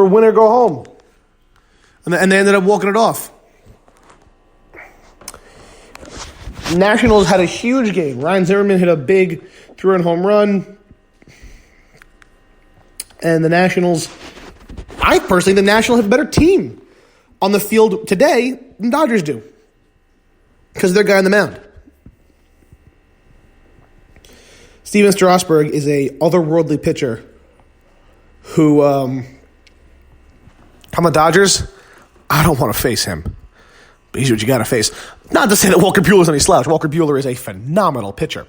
win or go home. And they ended up walking it off. Nationals had a huge game. Ryan Zimmerman hit a big 3-run home run. And the Nationals, I personally think the Nationals have a better team on the field today than Dodgers do. Because of their guy on the mound. Steven Strasburg is a otherworldly pitcher who, I'm the Dodgers, I don't want to face him. But he's what you got to face. Not to say that Walker Buehler is any slouch. Walker Buehler is a phenomenal pitcher.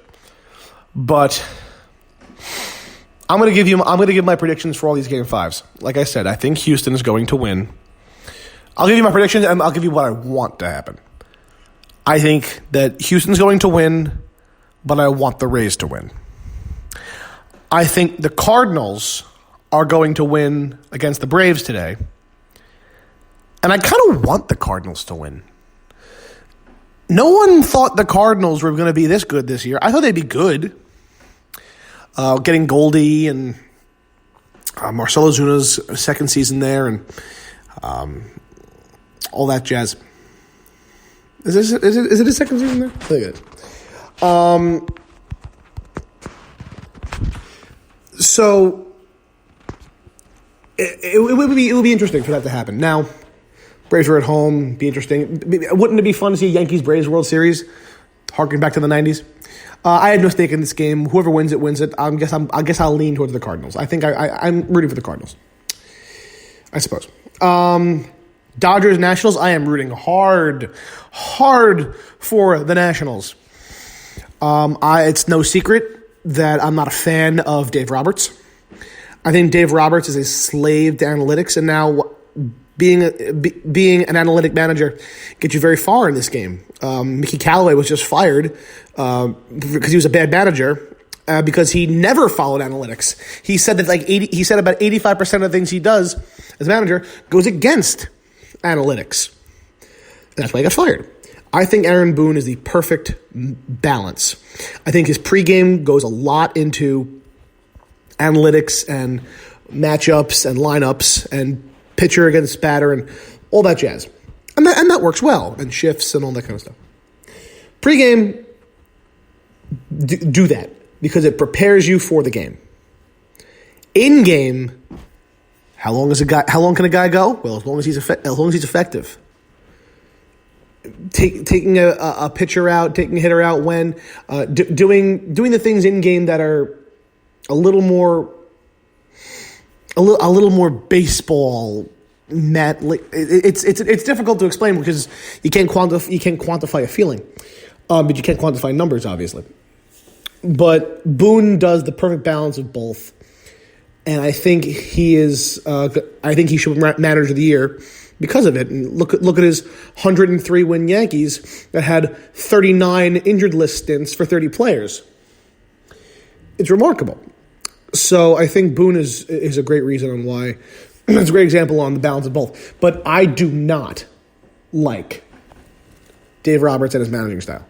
But I'm going to give my predictions for all these Game 5s. Like I said, I think Houston is going to win. I'll give you my predictions, and I'll give you what I want to happen. I think that Houston's going to win, but I want the Rays to win. I think the Cardinals are going to win against the Braves today. And I kind of want the Cardinals to win. No one thought the Cardinals were going to be this good this year. I thought they'd be good. Getting Goldie and Marcell Ozuna's second season there and all that jazz. Is it his second season there? I think it is. So it would be interesting for that to happen. Now, Braves are at home. Be interesting. Wouldn't it be fun to see Yankees Braves World Series? Harking back to the 90s. I had no stake in this game. Whoever wins it wins it. I guess I'll lean towards the Cardinals. I think I'm rooting for the Cardinals. I suppose. Dodgers Nationals. I am rooting hard for the Nationals. It's no secret that I'm not a fan of Dave Roberts. I think Dave Roberts is a slave to analytics, and now being an analytic manager gets you very far in this game. Mickey Callaway was just fired because he was a bad manager because he never followed analytics. He said that he said about 85% of the things he does as a manager goes against analytics. That's why he got fired. I think Aaron Boone is the perfect balance. I think his pregame goes a lot into analytics and matchups and lineups and pitcher against batter and all that jazz. And that works well, and shifts and all that kind of stuff. Pre-game, do that, because it prepares you for the game. In-game, how long can a guy go? Well, as long as he's effective. Taking a pitcher out, taking a hitter out when, doing the things in-game that are a little more baseball. It's difficult to explain because you can't quantify a feeling, but you can't quantify numbers, obviously. But Boone does the perfect balance of both, and I think he is. I think he should win Manager of the Year because of it. And look at his 103 win Yankees that had 39 injured list stints for 30 players. It's remarkable. So I think Boone is a great reason on why. It's a great example on the balance of both. But I do not like Dave Roberts and his managing style.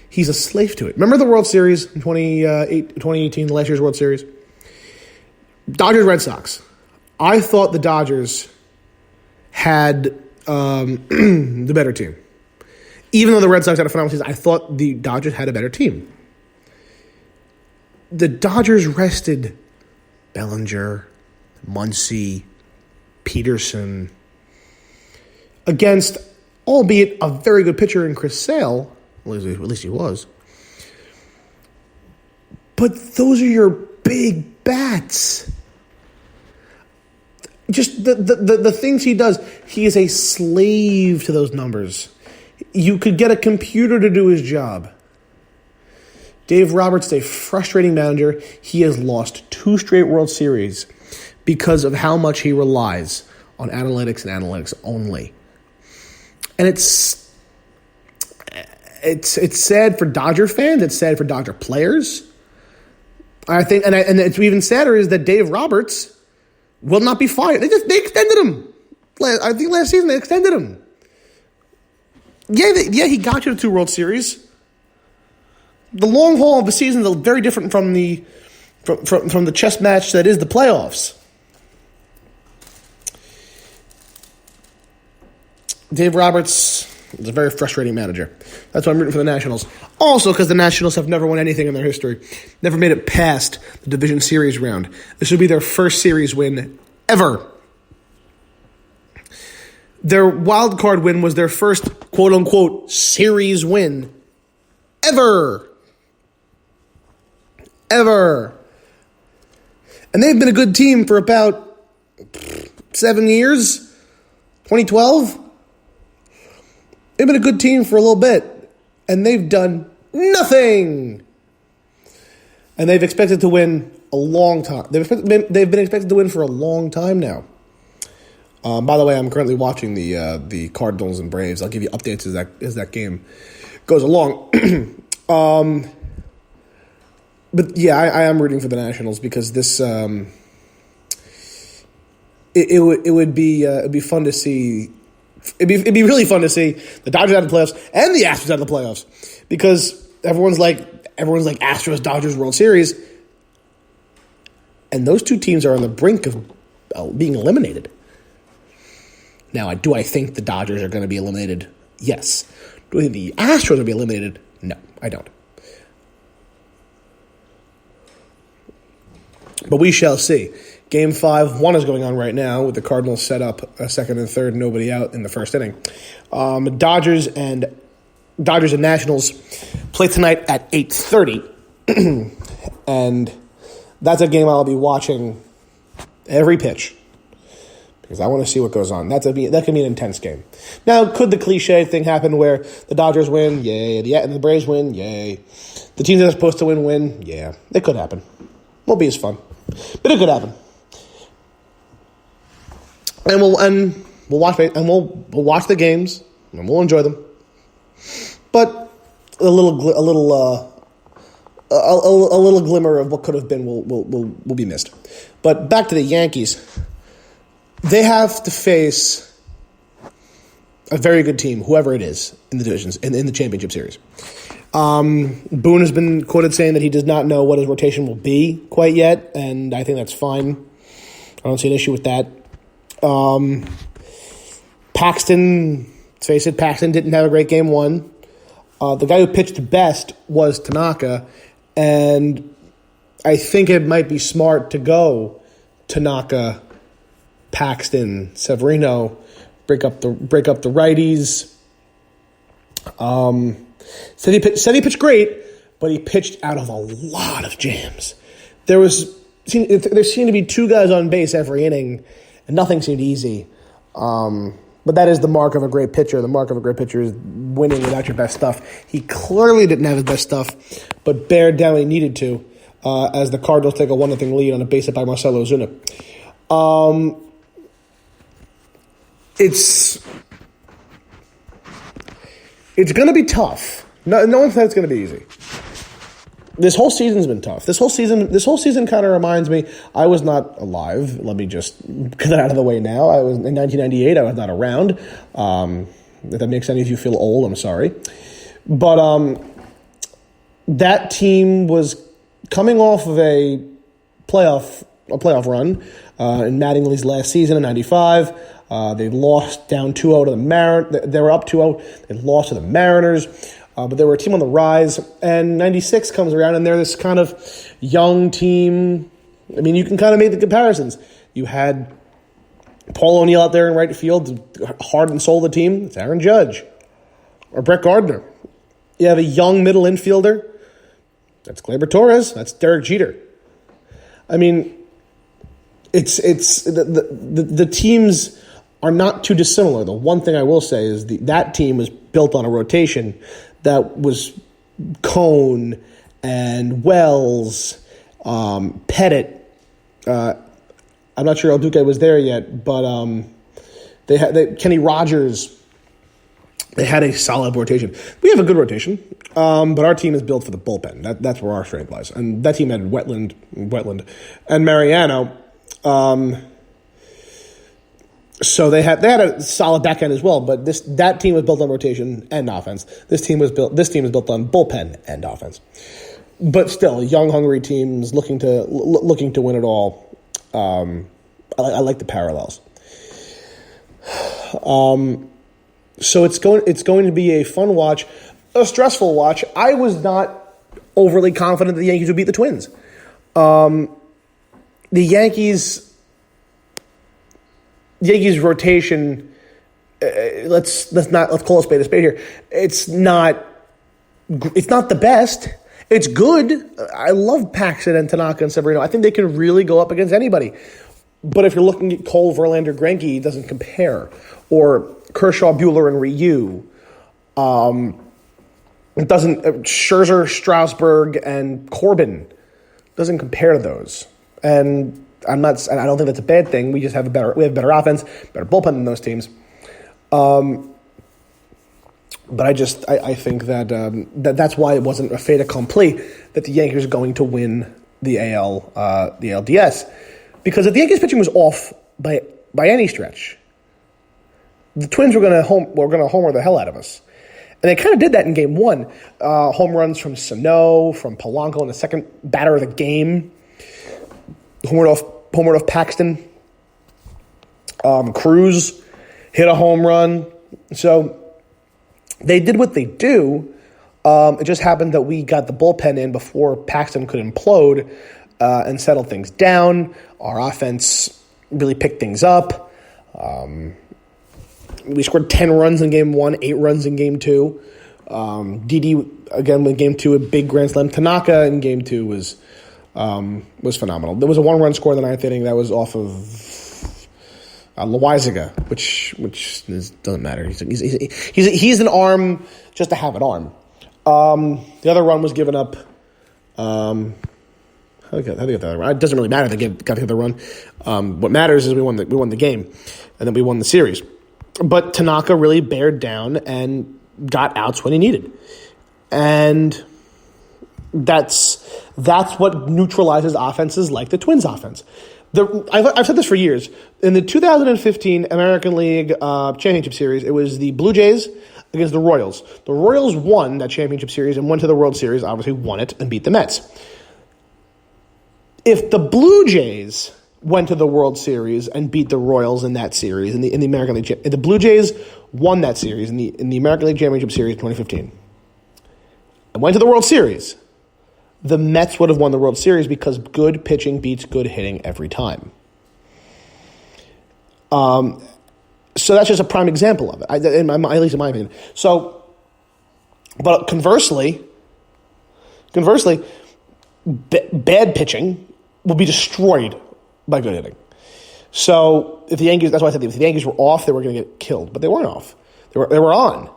He's a slave to it. Remember the World Series in 2018, last year's World Series? Dodgers-Red Sox. I thought the Dodgers had the better team. Even though the Red Sox had a phenomenal season, I thought the Dodgers had a better team. The Dodgers rested Bellinger, Muncy, Peterson against, albeit a very good pitcher in Chris Sale, at least he was. But those are your big bats. Just the things he does, he is a slave to those numbers. You could get a computer to do his job. Dave Roberts is a frustrating manager. He has lost 2 straight World Series because of how much he relies on analytics and analytics only. And it's sad for Dodger fans. It's sad for Dodger players. I think, and it's even sadder is that Dave Roberts will not be fired. They extended him. I think last season they extended him. Yeah, he got you to 2 World Series. The long haul of the season is very different from the chess match that is the playoffs. Dave Roberts is a very frustrating manager. That's why I'm rooting for the Nationals. Also, because the Nationals have never won anything in their history. Never made it past the division series round. This would be their first series win ever. Their wild card win was their first quote-unquote series win ever. Ever. And they've been a good team for about 7 years. 2012. They've been a good team for a little bit. And they've done nothing. And they've expected to win a long time. They've been expected to win for a long time now. By the way, I'm currently watching the Cardinals and Braves. I'll give you updates as that game goes along. But yeah, I am rooting for the Nationals because this it would be fun to see. It'd be really fun to see the Dodgers out of the playoffs and the Astros out of the playoffs because everyone's like Astros Dodgers World Series, and those two teams are on the brink of being eliminated. Now, do I think the Dodgers are going to be eliminated? Yes. Do I think the Astros will be eliminated? No, I don't. But we shall see. Game 5-1 is going on right now with the Cardinals set up a second and third, nobody out in the first inning. Dodgers and Nationals play tonight at 8:30. And that's a game I'll be watching every pitch. Because I want to see what goes on. That can be an intense game. Now, could the cliche thing happen where the Dodgers win? Yay. And the Braves win? Yay. The teams that are supposed to win? Yeah. It could happen. Won't be as fun. But it could happen. And we'll watch the games and we'll enjoy them. But a little glimmer of what could have been will be missed. But back to the Yankees. They have to face a very good team, whoever it is, in the divisions, in the championship series. Boone has been quoted saying that he does not know what his rotation will be quite yet, and I think that's fine. I don't see an issue with that. Paxton, let's face it, Paxton didn't have a great game one. The guy who pitched the best was Tanaka, and I think it might be smart to go Tanaka, Paxton, Severino, break up the righties. Said he pitched great, but he pitched out of a lot of jams. There seemed to be two guys on base every inning, and nothing seemed easy. But that is the mark of a great pitcher. The mark of a great pitcher is winning without your best stuff. He clearly didn't have his best stuff, but bared down when he needed to, as the Cardinals take a 1-0 lead on a base hit by Marcelo Ozuna. It's going to be tough. No one said it's going to be easy. This whole season's been tough. This whole season kind of reminds me. I was not alive. Let me just get that out of the way now. I was in 1998. I was not around. If that makes any of you feel old, I'm sorry. But that team was coming off of a playoff run in Mattingly's last season in '95. They lost down 2-0 to the Mariners. They were up 2-0. They lost to the Mariners. But they were a team on the rise. And 96 comes around, and they're this kind of young team. I mean, you can kind of make the comparisons. You had Paul O'Neill out there in right field, heart and soul of the team. It's Aaron Judge or Brett Gardner. You have a young middle infielder. That's Gleyber Torres. That's Derek Jeter. I mean, it's the teams are not too dissimilar. The one thing I will say is that team was built on a rotation that was Cone and Wells, Pettit. I'm not sure El Duque was there yet, but they had Kenny Rogers. They had a solid rotation. We have a good rotation, but our team is built for the bullpen. That's where our strength lies. And that team had Wetland, and Mariano. So they had a solid back end as well, but that team was built on rotation and offense. This team is built on bullpen and offense. But still, young, hungry teams looking to win it all. I like the parallels. So it's going to be a fun watch, a stressful watch. I was not overly confident that the Yankees would beat the Twins. The Yankees rotation. Let's call a spade here. It's not the best. It's good. I love Paxton and Tanaka and Severino. I think they can really go up against anybody. But if you're looking at Cole, Verlander, Greinke, it doesn't compare. Or Kershaw, Buehler, and Ryu. It doesn't. Scherzer, Strasburg, and Corbin doesn't compare to those. And I don't think that's a bad thing. We just have better offense, better bullpen than those teams. But I think that that's why it wasn't a fait accompli that the Yankees are going to win the ALDS, because if the Yankees pitching was off by any stretch, the Twins were going to homer the hell out of us, and they kind of did that in Game 1. Home runs from Sano, from Polanco in the second batter of the game, homered off Paxton, Cruz hit a home run, so. They did what they do. It just happened that we got the bullpen in before Paxton could implode and settle things down. Our offense really picked things up. We scored 10 runs in Game 1, 8 runs in Game 2. Didi, again, in Game 2, a big grand slam. Tanaka in Game 2 was phenomenal. There was a 1-run score in the 9th inning that was off of Loaizaga, which doesn't matter. He's an arm just to have an arm. The other run was given up. How did they get the other run? It doesn't really matter. They got the other run. What matters is we won the game, and then we won the series. But Tanaka really bared down and got outs when he needed, and that's what neutralizes offenses like the Twins' offense. I've said this for years. In the 2015 American League Championship Series, it was the Blue Jays against the Royals. The Royals won that championship series and went to the World Series, obviously won it, and beat the Mets. If the Blue Jays went to the World Series and beat the Royals in that series, in the American League, if the Blue Jays won that series in the American League Championship Series 2015 and went to the World Series, the Mets would have won the World Series because good pitching beats good hitting every time. So that's just a prime example of it, at least in my opinion. So, but conversely, bad pitching will be destroyed by good hitting. So if the Yankees, that's why I said if the Yankees were off, they were going to get killed, but they weren't off. They were on,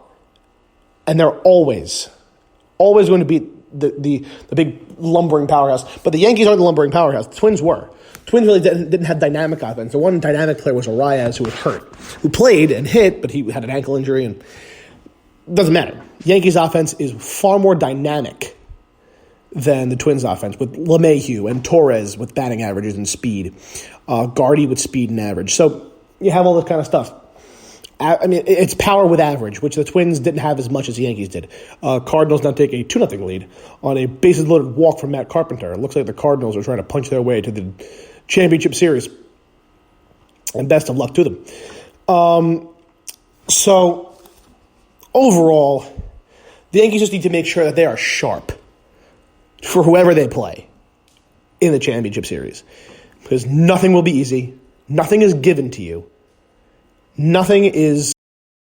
and they're always going to beat the big lumbering powerhouse. But the Yankees aren't the lumbering powerhouse. The Twins were. Twins really didn't have dynamic offense. The one dynamic player was Arias, who was hurt, who played and hit, but he had an ankle injury, and it doesn't matter. Yankees offense is far more dynamic than the Twins offense, with LeMahieu and Torres with batting averages and speed, Gardy with speed and average. So you have all this kind of stuff. I mean, it's power with average, which the Twins didn't have as much as the Yankees did. Cardinals now take a 2-0 lead on a bases-loaded walk from Matt Carpenter. It looks like the Cardinals are trying to punch their way to the championship series. And best of luck to them. So, overall, the Yankees just need to make sure that they are sharp for whoever they play in the championship series. Because nothing will be easy. Nothing is given to you. Nothing is